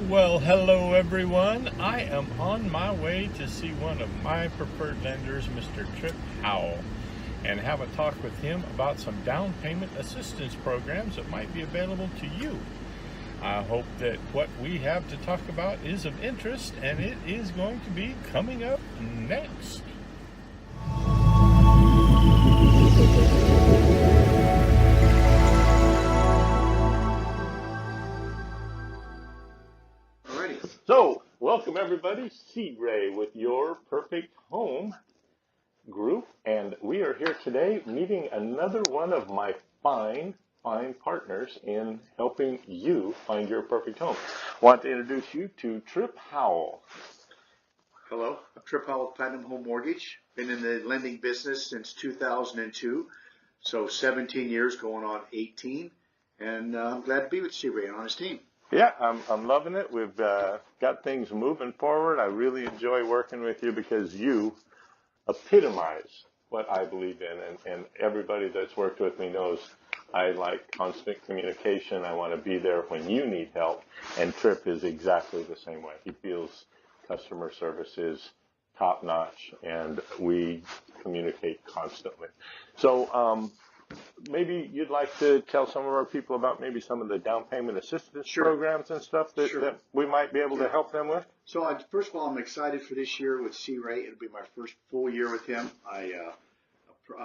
Well, hello everyone. I am on my way to see one of my preferred lenders, Mr. Trip Howell, and have a talk with him about some down payment assistance programs that might be available to you. I hope that what we have to talk about is of interest, and it is going to be coming up next. So, welcome everybody, C. Ray with Your Perfect Home group, and we are here today meeting another one of my fine partners in helping you find your perfect home. I want to introduce you to Trip Howell. Hello, I'm Trip Howell, Platinum Home Mortgage. Been in the lending business since 2002, so 17 years going on 18, and I'm glad to be with C. Ray and on his team. Yeah, I'm loving it. We've got things moving forward. I really enjoy working with you because you epitomize what I believe in, and everybody that's worked with me knows I like constant communication. I want to be there when you need help, and Trip is exactly the same way. He feels customer service is top notch, and we communicate constantly. So maybe you'd like to tell some of our people about maybe some of the down payment assistance programs and stuff that we might be able to help them with. So first of all, I'm excited for this year with C. Ray. It'll be my first full year with him. I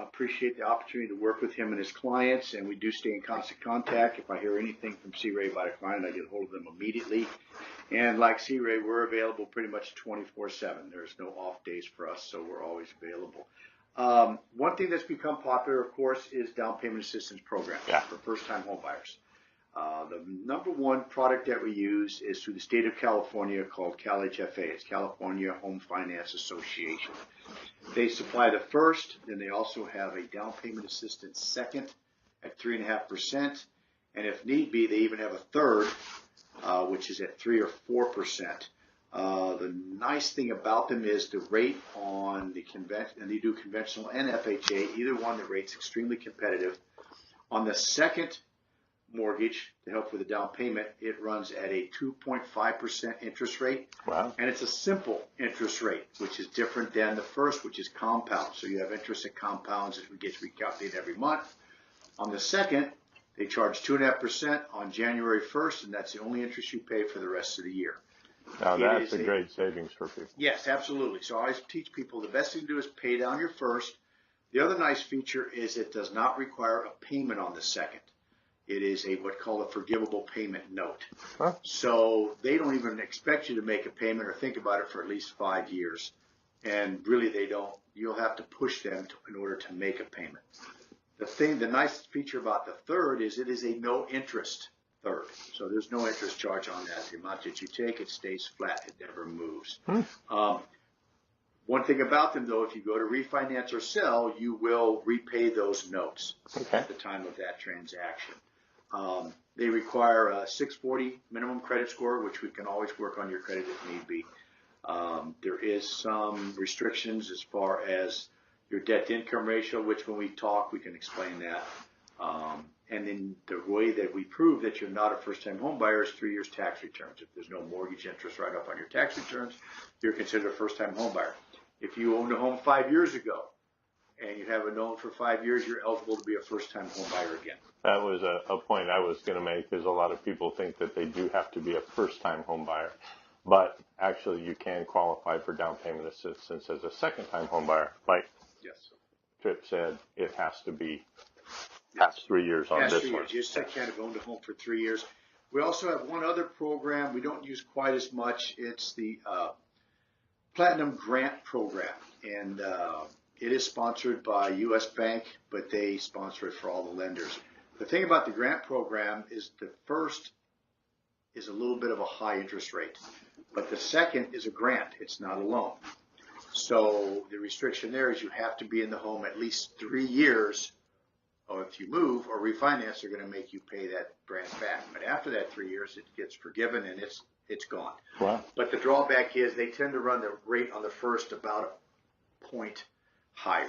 appreciate the opportunity to work with him and his clients, and we do stay in constant contact. If I hear anything from C. Ray about a client, I get a hold of them immediately. And like C. Ray, we're available pretty much 24/7. There's no off days for us, so we're always available. One thing that's become popular, of course, is down payment assistance programs for first-time home buyers. The number one product that we use is through the state of California called CalHFA. It's California Home Finance Association. They supply the first, then they also have a down payment assistance second at 3.5%, and if need be, they even have a third, which is at 3 or 4%. The nice thing about them is the rate on the convention, and they do conventional and FHA, either one, the rate's extremely competitive. On the second mortgage to help with the down payment, it runs at a 2.5% interest rate. Wow. And it's a simple interest rate, which is different than the first, which is compound. So you have interest that compounds as it gets recalculated every month. On the second, they charge 2.5% on January 1st, and that's the only interest you pay for the rest of the year. Now that's a great savings for people. Yes, absolutely. So I always teach people the best thing to do is pay down your first. The other nice feature is it does not require a payment on the second. It is what's called a forgivable payment note. Huh? So they don't even expect you to make a payment or think about it for at least 5 years. And really they don't. You'll have to push them in order to make a payment. The nice feature about the third is it is a no interest third. So there's no interest charge on that. The amount that you take, it stays flat. It never moves. One thing about them, though, if you go to refinance or sell, you will repay those notes at the time of that transaction. They require a 640 minimum credit score, which we can always work on your credit if need be. There is some restrictions as far as your debt-to-income ratio, which when we talk, we can explain that. And then the way that we prove that you're not a first-time home buyer is 3 years tax returns. If there's no mortgage interest write-off on your tax returns, you're considered a first-time home buyer. If you owned a home 5 years ago and you haven't owned for 5 years, you're eligible to be a first-time home buyer again. That was a point I was going to make, because a lot of people think that they do have to be a first-time home buyer. But actually, you can qualify for down payment assistance as a second-time home buyer. Like Trip said, it has to be past 3 years on this one. You just can't have owned a home for 3 years. We also have one other program we don't use quite as much. It's the Platinum Grant Program. And it is sponsored by U.S. Bank, but they sponsor it for all the lenders. The thing about the grant program is the first is a little bit of a high interest rate, but the second is a grant. It's not a loan. So the restriction there is you have to be in the home at least 3 years, or if you move or refinance, they're going to make you pay that grant back. But after that 3 years, it gets forgiven and it's gone. Wow. But the drawback is they tend to run the rate on the first about a point higher.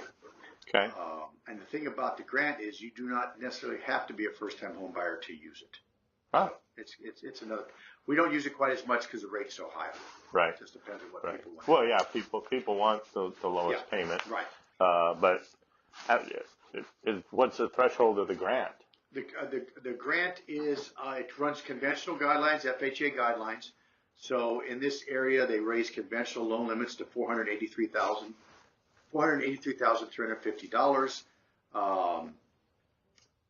Okay. And the thing about the grant is you do not necessarily have to be a first-time home buyer to use it. Oh. It's another. We don't use it quite as much because the rate's so high. Right. It just depends on what Right. people want. Well, yeah, people want the lowest Yeah. payment. Right. But what's the threshold of the grant? The grant is it runs conventional guidelines, FHA guidelines. So in this area, they raise conventional loan limits to $483,350.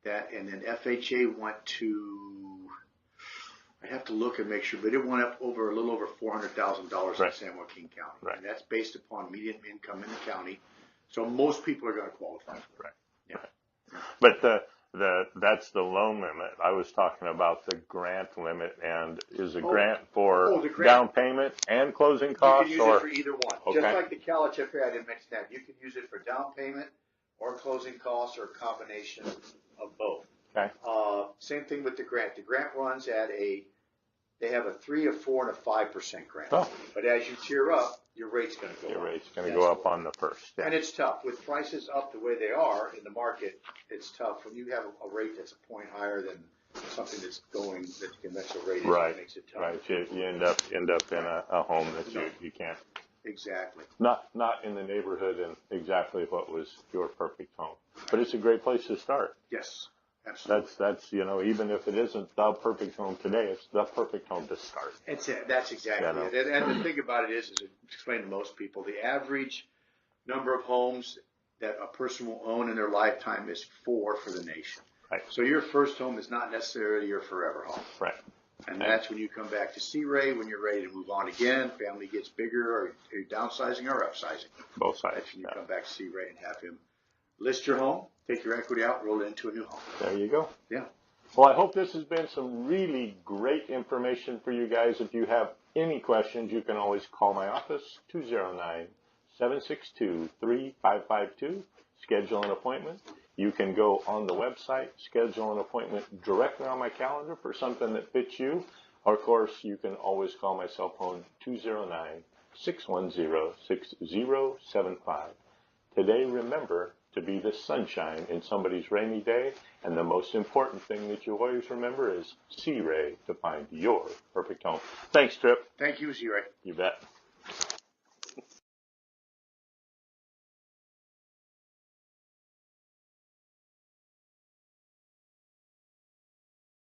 That and then FHA went to. I have to look and make sure, but it went up a little over $400,000 in San Joaquin County, Right. and that's based upon median income in the county. So most people are going to qualify for it. Right. Yeah. But that's the loan limit. I was talking about the grant limit, and is a grant for the grant. down payment and closing costs, You can use it for either one. Okay. Just like the College FA, I didn't mention that. You can use it for down payment or closing costs or a combination of both. Okay. Same thing with the grant. The grant runs at they have a 3%, a 4%, and a 5% grant. Oh. But as you tier up, your rate's going to go up. Your rate's going to go up on the first. Yeah. And it's tough. With prices up the way they are in the market, it's tough. When you have a rate that's a point higher than something that's going that the conventional rate is, Right. it makes it tough. Right. You end up in a home that you can't. Exactly. Not in the neighborhood and exactly what was your perfect home. But it's a great place to start. Yes. Absolutely. That's even if it isn't the perfect home today, it's the perfect home to start. That's exactly it. And the thing about it is explain to most people, the average number of homes that a person will own in their lifetime is 4 for the nation. Right. So your first home is not necessarily your forever home. Right. And that's when you come back to C-Ray, when you're ready to move on again, family gets bigger, or you're downsizing or upsizing. Both sides. That's when you come back to C-Ray and have him list your home, take your equity out, roll it into a new home. There you go. Yeah. Well, I hope this has been some really great information for you guys. If you have any questions, you can always call my office, 209-762-3552. Schedule an appointment. You can go on the website, schedule an appointment directly on my calendar for something that fits you. Or, of course, you can always call my cell phone, 209-610-6075. Today, remember to be the sunshine in somebody's rainy day. And the most important thing that you always remember is C-Ray to find your perfect home. Thanks, Trip. Thank you, Z-Ray. You bet.